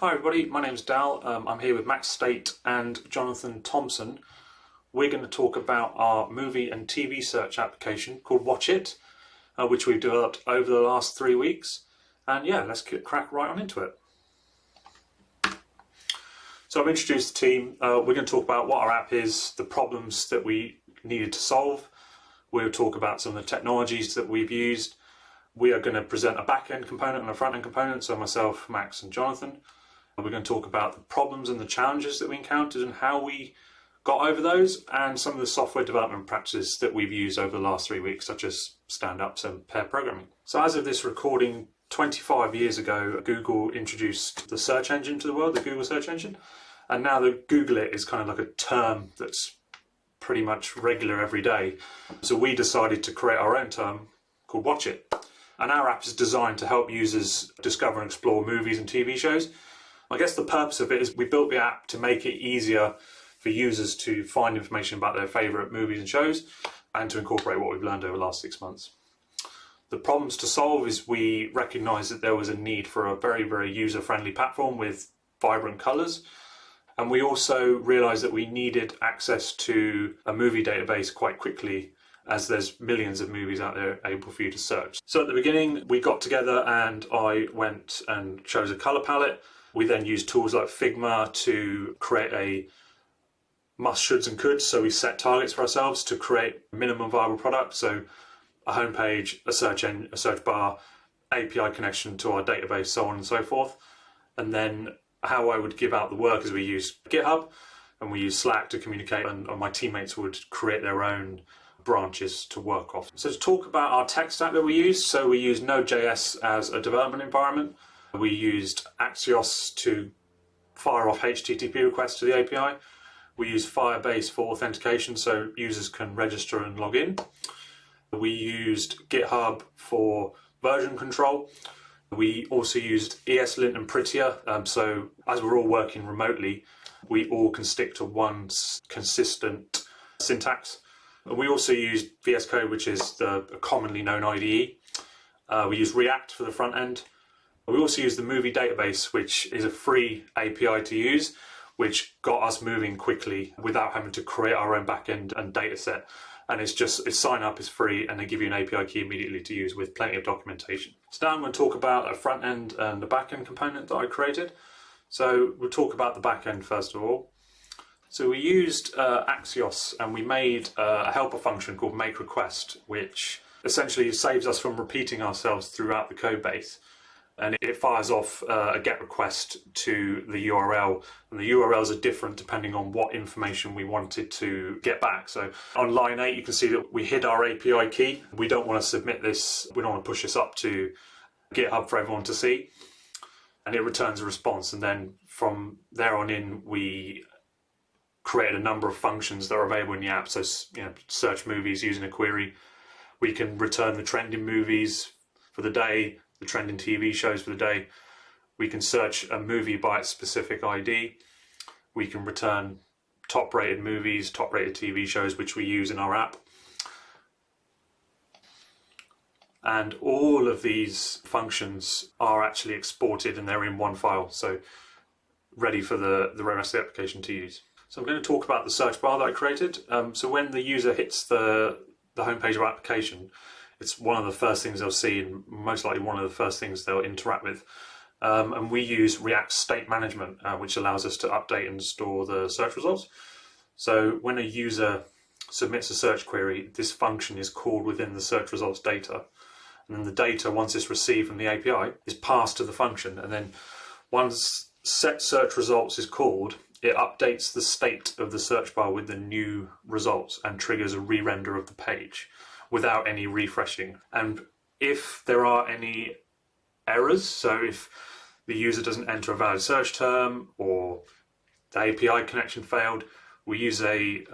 Hi everybody, my name's Dal. I'm here with Max State and Jonathan Thompson. We're going to talk about our movie and TV search application called Watch It, which we've developed over the last 3 weeks. And yeah, let's crack right on into it. So I've introduced the team. We're going to talk about what our app is, the problems that we needed to solve. We'll talk about some of the technologies that we've used. We are going to present a back-end component and a front-end component, so myself, Max and Jonathan. We're going to talk about the problems and the challenges that we encountered and how we got over those, and some of the software development practices that we've used over the last 3 weeks, such as stand-ups and pair programming. So as of this recording, 25 years ago, Google introduced the search engine to the world, the Google search engine. And now the Google it is kind of like a term that's pretty much regular every day. So we decided to create our own term called Watch It. And our app is designed to help users discover and explore movies and TV shows. I guess the purpose of it is we built the app to make it easier for users to find information about their favourite movies and shows and to incorporate what we've learned over the last 6 months. The problems to solve is we recognised that there was a need for a very, very user-friendly platform with vibrant colours. And we also realised that we needed access to a movie database quite quickly, as there's millions of movies out there able for you to search. So at the beginning, we got together and I went and chose a colour palette. We then used tools like Figma to create a must, shoulds and coulds. So we set targets for ourselves to create minimum viable product. So a homepage, a search bar, API connection to our database, so on and so forth. And then how I would give out the work is we use GitHub and we use Slack to communicate, and my teammates would create their own branches to work off. So to talk about our tech stack that we use, so we use Node.js as a development environment. We used Axios to fire off HTTP requests to the API. We use Firebase for authentication so users can register and log in. We used GitHub for version control. We also used ESLint and Prettier, so as we're all working remotely, we all can stick to one consistent syntax. We also used VS Code, which is the commonly known IDE. We use React for the front end. We also use the movie database, which is a free API to use, which got us moving quickly without having to create our own backend and data set. And it's sign up is free, and they give you an API key immediately to use with plenty of documentation. So now I'm going to talk about a front end and a back end component that I created. So we'll talk about the back end first of all. So we used Axios and we made a helper function called make request, which essentially saves us from repeating ourselves throughout the code base. And it fires off a GET request to the URL, and the URLs are different depending on what information we wanted to get back. So on line 8, you can see that we hid our API key. We don't want to submit this, we don't want to push this up to GitHub for everyone to see. And it returns a response, and then from there on in, we created a number of functions that are available in the app. So, search movies using a query. We can return the trending movies for the day, the trending TV shows for the day. We can search a movie by its specific ID. We can return top rated movies, top rated TV shows, which we use in our app. And all of these functions are actually exported and they're in one file, so ready for the rest of the application to use. So I'm going to talk about the search bar that I created. So when the user hits the homepage of our application, it's one of the first things they'll see, and most likely one of the first things they'll interact with. And we use React State Management, which allows us to update and store the search results. So when a user submits a search query, this function is called within the search results data. And then the data, once it's received from the API, is passed to the function. And then once set search results is called, it updates the state of the search bar with the new results and triggers a re-render of the page without any refreshing. And if there are any errors, so if the user doesn't enter a valid search term or the API connection failed, we use a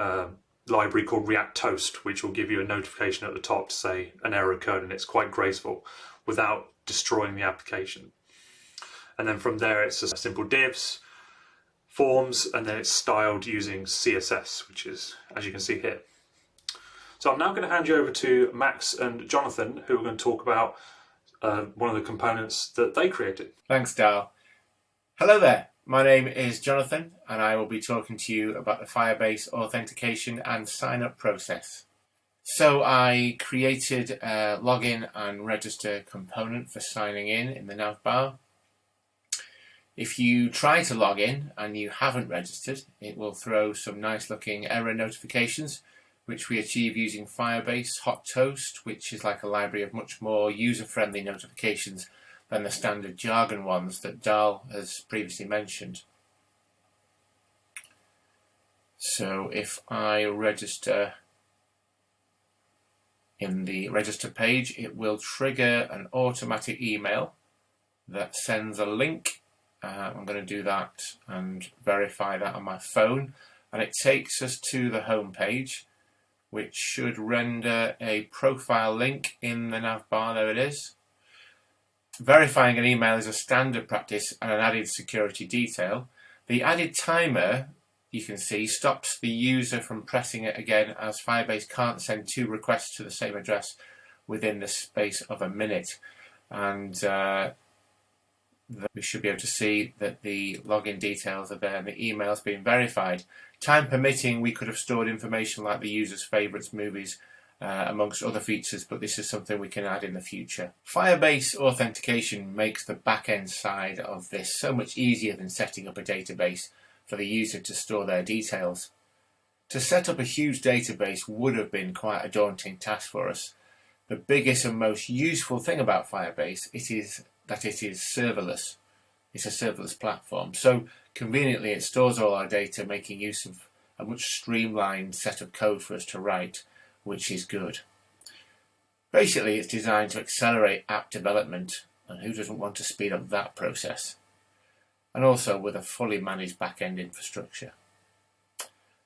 library called React Toast, which will give you a notification at the top to say an error occurred, and it's quite graceful without destroying the application. And then from there, it's just simple divs, forms, and then it's styled using CSS, which is, as you can see here. So I'm now going to hand you over to Max and Jonathan, who are going to talk about one of the components that they created. Thanks, Dal. Hello there, my name is Jonathan and I will be talking to you about the Firebase authentication and sign-up process. So I created a login and register component for signing in the navbar. If you try to log in and you haven't registered, it will throw some nice looking error notifications, which we achieve using Firebase Hot Toast, which is like a library of much more user-friendly notifications than the standard jargon ones that Dal has previously mentioned. So if I register in the register page, it will trigger an automatic email that sends a link. I'm going to do that and verify that on my phone, and it takes us to the home page, which should render a profile link in the navbar. There it is. Verifying an email is a standard practice and an added security detail. The added timer, you can see, stops the user from pressing it again, as Firebase can't send two requests to the same address within the space of a minute. And we should be able to see that the login details are there and the email's been verified. Time permitting, we could have stored information like the user's favourites, movies, amongst other features, but this is something we can add in the future. Firebase authentication makes the back-end side of this so much easier than setting up a database for the user to store their details. To set up a huge database would have been quite a daunting task for us. The biggest and most useful thing about Firebase is that it is serverless. It's a serverless platform, so conveniently it stores all our data, making use of a much streamlined set of code for us to write, which is good. Basically, it's designed to accelerate app development, and who doesn't want to speed up that process? And also with a fully managed back-end infrastructure.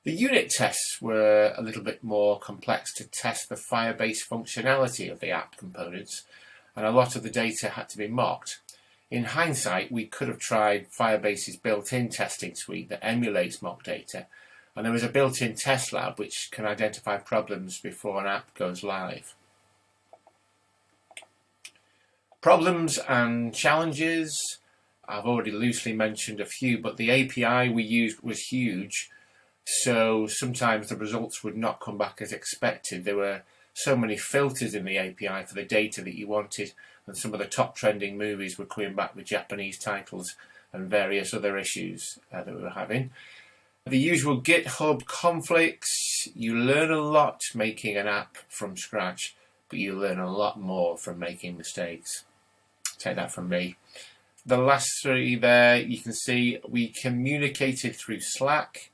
The unit tests were a little bit more complex to test the Firebase functionality of the app components, and a lot of the data had to be mocked. In hindsight, we could have tried Firebase's built-in testing suite that emulates mock data, and there is a built-in test lab which can identify problems before an app goes live. Problems and challenges, I've already loosely mentioned a few, but the API we used was huge, so sometimes the results would not come back as expected. There were so many filters in the API for the data that you wanted, and some of the top trending movies were coming back with Japanese titles and various other issues that we were having. The usual GitHub conflicts. You learn a lot making an app from scratch, but you learn a lot more from making mistakes. Take that from me. The last three there, you can see we communicated through Slack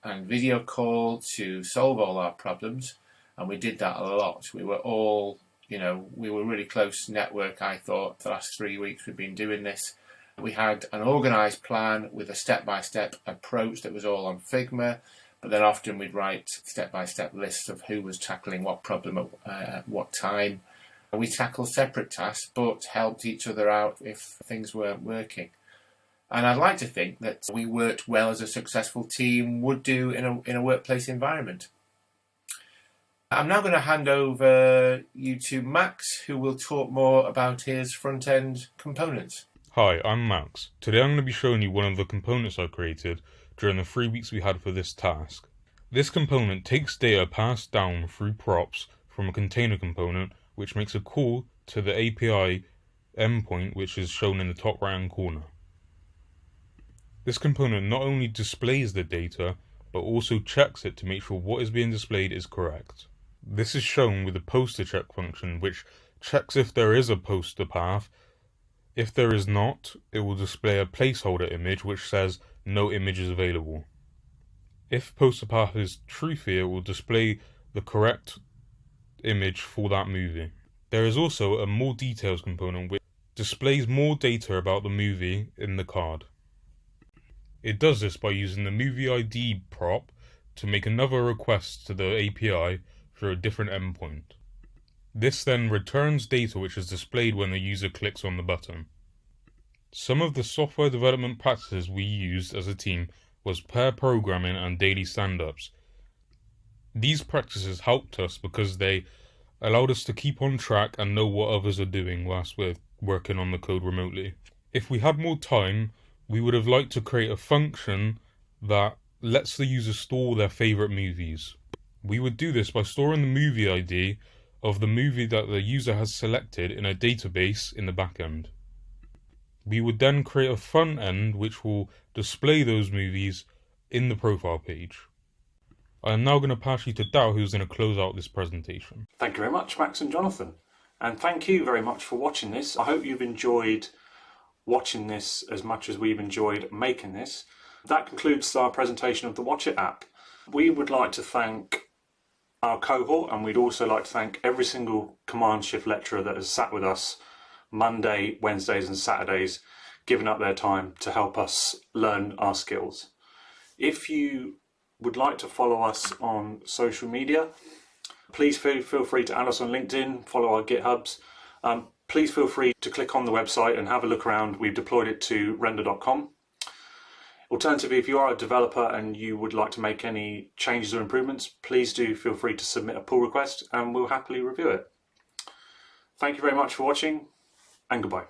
and video call to solve all our problems, and we did that a lot. We were all, we were really close network, I thought. The last 3 weeks we've been doing this. We had an organised plan with a step-by-step approach that was all on Figma, but then often we'd write step-by-step lists of who was tackling what problem at what time. We tackled separate tasks, but helped each other out if things weren't working. And I'd like to think that we worked well as a successful team would do in a workplace environment. I'm now going to hand over you to Max, who will talk more about his front-end components. Hi, I'm Max. Today I'm going to be showing you one of the components I created during the 3 weeks we had for this task. This component takes data passed down through props from a container component, which makes a call to the API endpoint, which is shown in the top right hand corner. This component not only displays the data, but also checks it to make sure what is being displayed is correct. This is shown with the poster check function, which checks if there is a poster path. If there is not, it will display a placeholder image which says no image is available. If poster path is truthy, it will display the correct image for that movie. There is also a more details component which displays more data about the movie in the card. It does this by using the movie ID prop to make another request to the API through a different endpoint. This then returns data which is displayed when the user clicks on the button. Some of the software development practices we used as a team was pair programming and daily stand-ups. These practices helped us because they allowed us to keep on track and know what others are doing whilst we're working on the code remotely. If we had more time, we would have liked to create a function that lets the user store their favorite movies. We would do this by storing the movie ID of the movie that the user has selected in a database in the backend. We would then create a front end which will display those movies in the profile page. I am now going to pass you to Dow, who's going to close out this presentation. Thank you very much, Max and Jonathan. And thank you very much for watching this. I hope you've enjoyed watching this as much as we've enjoyed making this. That concludes our presentation of the Watch It app. We would like to thank our cohort, and we'd also like to thank every single Command Shift lecturer that has sat with us Monday, Wednesdays and Saturdays, giving up their time to help us learn our skills. If you would like to follow us on social media, please feel free to add us on LinkedIn, follow our GitHubs. Please feel free to click on the website and have a look around. We've deployed it to render.com. Alternatively, if you are a developer and you would like to make any changes or improvements, please do feel free to submit a pull request and we'll happily review it. Thank you very much for watching, and goodbye.